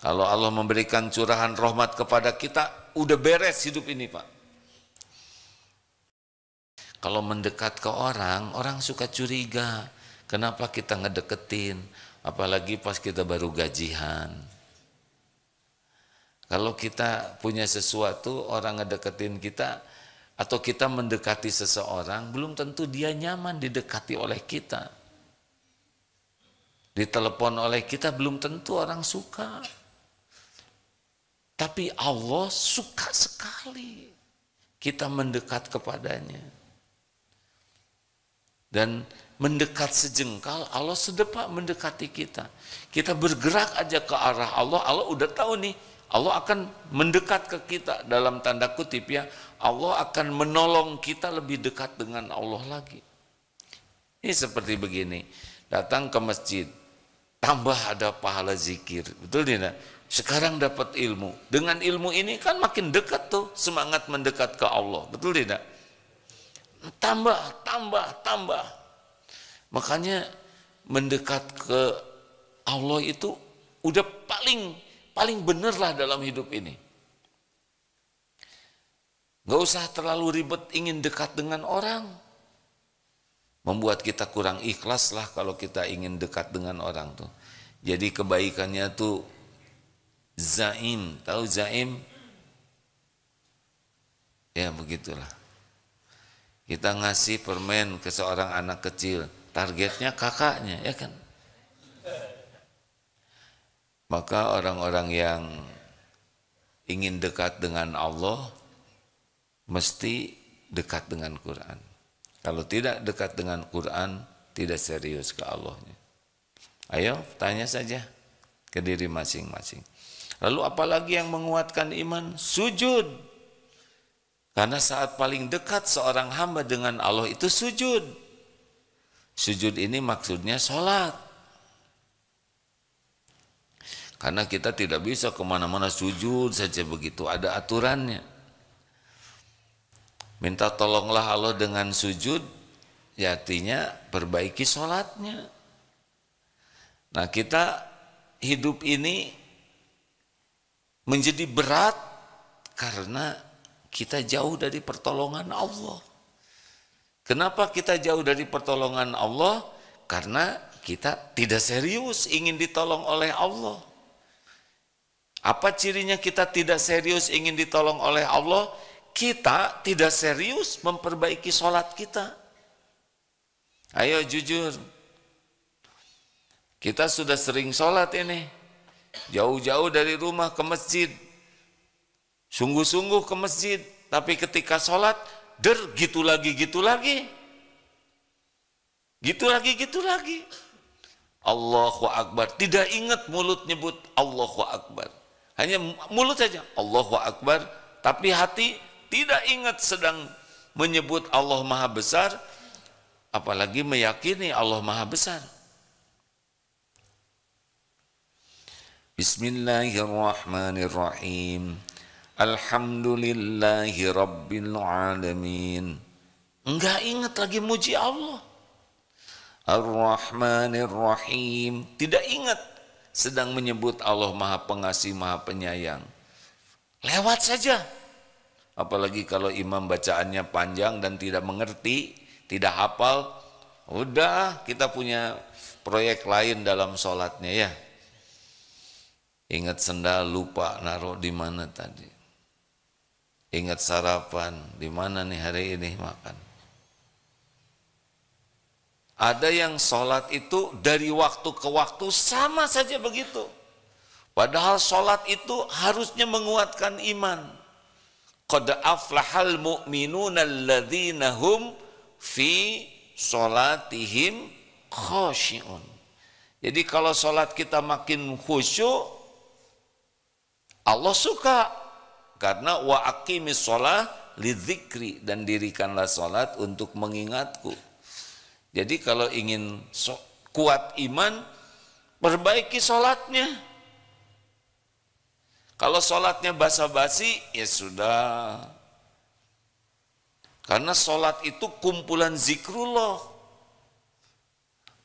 Kalau Allah memberikan curahan rahmat kepada kita, udah beres hidup ini, Pak. Kalau mendekat ke orang, orang suka curiga. Kenapa kita ngedeketin? Apalagi pas kita baru gajian. Kalau kita punya sesuatu, orang ngedeketin kita, atau kita mendekati seseorang, belum tentu dia nyaman didekati oleh kita. Ditelepon oleh kita, belum tentu orang suka. Tapi Allah suka sekali kita mendekat kepadanya. Dan mendekat sejengkal, Allah sedepak mendekati kita. Kita bergerak aja ke arah Allah, Allah udah tahu nih, Allah akan mendekat ke kita, dalam tanda kutip ya, Allah akan menolong kita lebih dekat dengan Allah lagi. Ini seperti begini, datang ke masjid, tambah ada pahala zikir, betul tidak? Sekarang dapat ilmu, dengan ilmu ini kan makin dekat tuh semangat mendekat ke Allah, betul tidak? Tambah. Makanya mendekat ke Allah itu udah paling bener lah dalam hidup ini. Gak usah terlalu ribet ingin dekat dengan orang. Membuat kita kurang ikhlas lah kalau kita ingin dekat dengan orang tuh. Jadi kebaikannya tuh zaim, tahu zaim? Ya begitulah. Kita ngasih permen ke seorang anak kecil, targetnya kakaknya, ya kan? Maka orang-orang yang ingin dekat dengan Allah mesti dekat dengan Quran. Kalau tidak dekat dengan Quran, tidak serius ke Allahnya. Ayo tanya saja ke diri masing-masing. Lalu apalagi yang menguatkan iman? Sujud. Karena saat paling dekat seorang hamba dengan Allah itu sujud. Sujud ini maksudnya sholat. Karena kita tidak bisa kemana-mana sujud saja begitu, ada aturannya. Minta tolonglah Allah dengan sujud, ya artinya perbaiki sholatnya. Nah kita hidup ini menjadi berat karena kita jauh dari pertolongan Allah. Kenapa kita jauh dari pertolongan Allah? Karena kita tidak serius ingin ditolong oleh Allah. Apa cirinya kita tidak serius ingin ditolong oleh Allah? Kita tidak serius memperbaiki sholat kita. Ayo jujur. Kita sudah sering sholat ini. Jauh-jauh dari rumah ke masjid. Sungguh-sungguh ke masjid. Tapi ketika sholat, gitu lagi. Gitu lagi. Allahu Akbar. Tidak ingat mulut nyebut Allahu Akbar. Hanya mulut saja Allahu Akbar. Tapi hati tidak ingat sedang menyebut Allah Maha Besar. Apalagi meyakini Allah Maha Besar. Bismillahirrahmanirrahim. Alhamdulillahi Rabbil Alamin. Enggak ingat lagi muji Allah. Ar-Rahmanir-Rahim. Tidak ingat sedang menyebut Allah Maha Pengasih, Maha Penyayang. Lewat saja. Apalagi kalau imam bacaannya panjang dan tidak mengerti, tidak hafal. Udah kita punya proyek lain dalam sholatnya ya. Ingat sendal lupa naruh di mana tadi. Ingat sarapan di mana nih hari ini makan. Ada yang sholat itu dari waktu ke waktu sama saja begitu. Padahal sholat itu harusnya menguatkan iman. Qad aflahal mu'minuna alladzina hum fi sholatihim khashi'un. Jadi kalau sholat kita makin khusyuk, Allah suka. Karena wa aqimis sholah lidzikri, dan dirikanlah sholat untuk mengingatku. Jadi kalau ingin kuat iman, perbaiki sholatnya. Kalau sholatnya basa-basi, ya sudah. Karena sholat itu kumpulan zikrullah.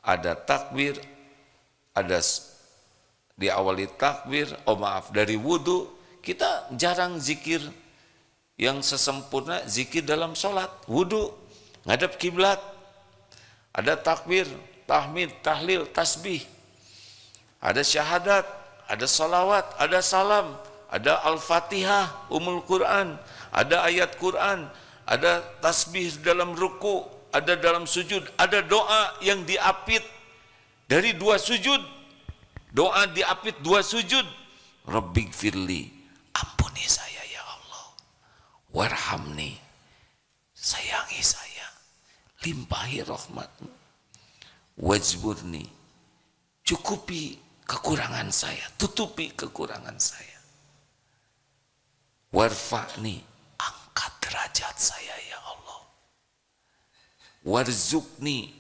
Ada takbir, ada diawali takbir, dari wudu, kita jarang zikir yang sesempurna zikir dalam sholat. Wudu, ngadep kiblat, ada takbir, tahmid, tahlil, tasbih, ada syahadat, ada salawat, ada salam, ada al-fatihah, umul Quran, ada ayat Quran, ada tasbih dalam ruku, ada dalam sujud, ada doa yang diapit dari 2 sujud, doa diapit 2 sujud. Rabbighfirli, ampuni saya ya Allah, warhamni, sayangi saya, limpahi rahmatmu, wajburni, cukupi kekurangan saya, tutupi kekurangan saya, warfa'ni, angkat derajat saya ya Allah, warzukni,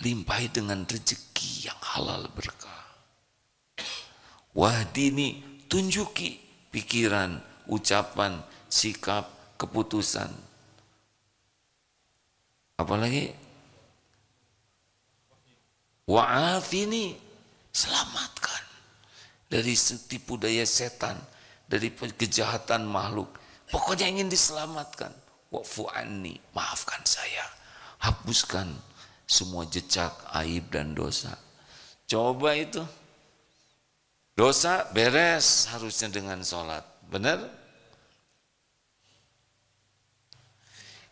limpahi dengan rezeki yang halal berkah, wahdini, tunjuki pikiran, ucapan, sikap, keputusan. Apalagi wa'afini, selamatkan dari tipu daya setan, dari kejahatan makhluk. Pokoknya ingin diselamatkan. Wa'fu anni, maafkan saya, hapuskan semua jejak aib dan dosa. Coba itu, dosa beres harusnya dengan sholat, benar?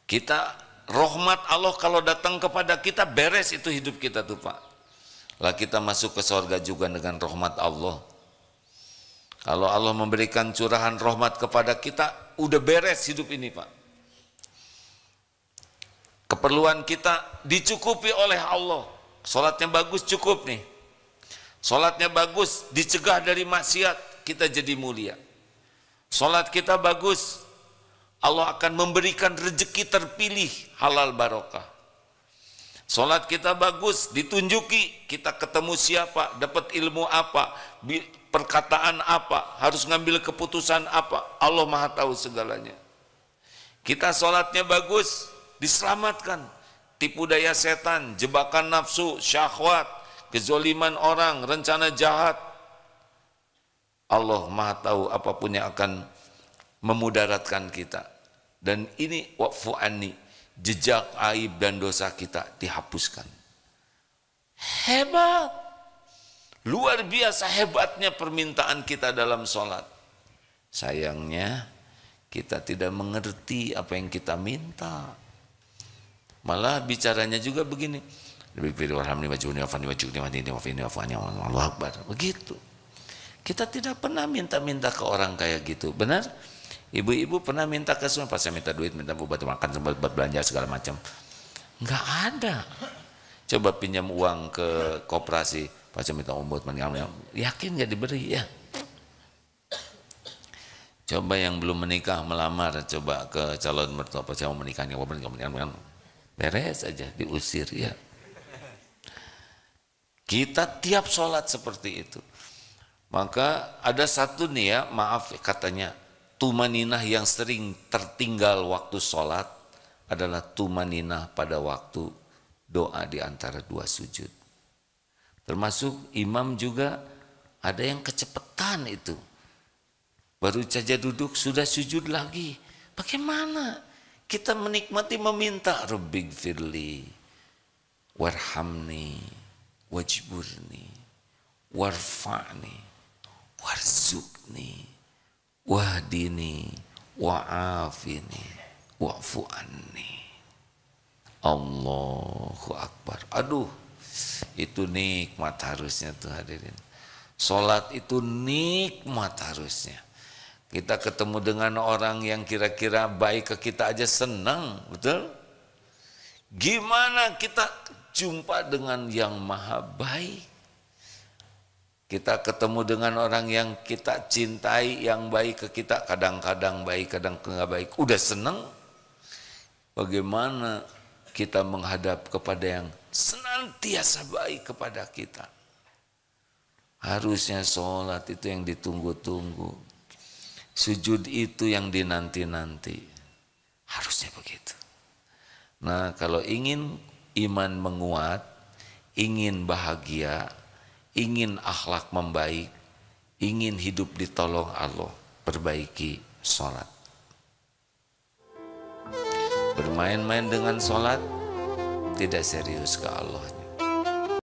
Kita, rahmat Allah kalau datang kepada kita, beres itu hidup kita tuh Pak. Lah kita masuk ke surga juga dengan rahmat Allah. Kalau Allah memberikan curahan rahmat kepada kita, udah beres hidup ini Pak. Keperluan kita dicukupi oleh Allah. Sholatnya bagus, cukup nih. Sholatnya bagus, dicegah dari maksiat, kita jadi mulia. Sholat kita bagus, Allah akan memberikan rezeki terpilih, halal barokah. Sholat kita bagus, ditunjuki kita ketemu siapa, dapat ilmu apa, perkataan apa, harus ngambil keputusan apa, Allah Maha tahu segalanya. Kita sholatnya bagus, diselamatkan tipu daya setan, jebakan nafsu, syahwat, kezoliman orang, rencana jahat. Allah Maha tahu apapun yang akan memudaratkan kita. Dan ini wa'fu anni, jejak aib dan dosa kita dihapuskan. Hebat, luar biasa hebatnya permintaan kita dalam sholat. Sayangnya kita tidak mengerti apa yang kita minta. Malah bicaranya juga begini, Allah Akbar, begitu. Kita tidak pernah minta-minta ke orang kayak gitu, benar? Ibu-ibu pernah minta ke semua, pas saya minta duit, minta buat makan, buat belanja segala macam. Enggak ada. Coba pinjam uang ke koperasi, pas saya minta buat meninggal, yakin nggak diberi ya? Coba yang belum menikah melamar, coba ke calon mertua, pas saya mau menikah, beres aja, diusir ya. Kita tiap sholat seperti itu. Maka ada satu nih ya, maaf katanya, tumaninah yang sering tertinggal waktu sholat adalah tumaninah pada waktu doa di antara 2 sujud. Termasuk imam juga ada yang kecepatan itu. Baru saja duduk sudah sujud lagi. Bagaimana kita menikmati meminta, Rabbighfirli, warhamni, wajburni, warfa'ni, warzukni, wahdini, wa'afini, wa'fu anni. Allahu Akbar. Aduh, itu nikmat harusnya tuh hadirin. Sholat itu nikmat harusnya. Kita ketemu dengan orang yang kira-kira baik ke kita aja senang, betul? Gimana kita jumpa dengan yang maha baik? Kita ketemu dengan orang yang kita cintai, yang baik ke kita, kadang-kadang baik, kadang enggak baik. Udah senang. Bagaimana kita menghadap kepada yang senantiasa baik kepada kita? Harusnya sholat itu yang ditunggu-tunggu. Sujud itu yang dinanti-nanti. Harusnya begitu. Nah, kalau ingin iman menguat, ingin bahagia, ingin akhlak membaik, ingin hidup ditolong Allah, perbaiki sholat. Bermain-main dengan sholat tidak serius ke Allah.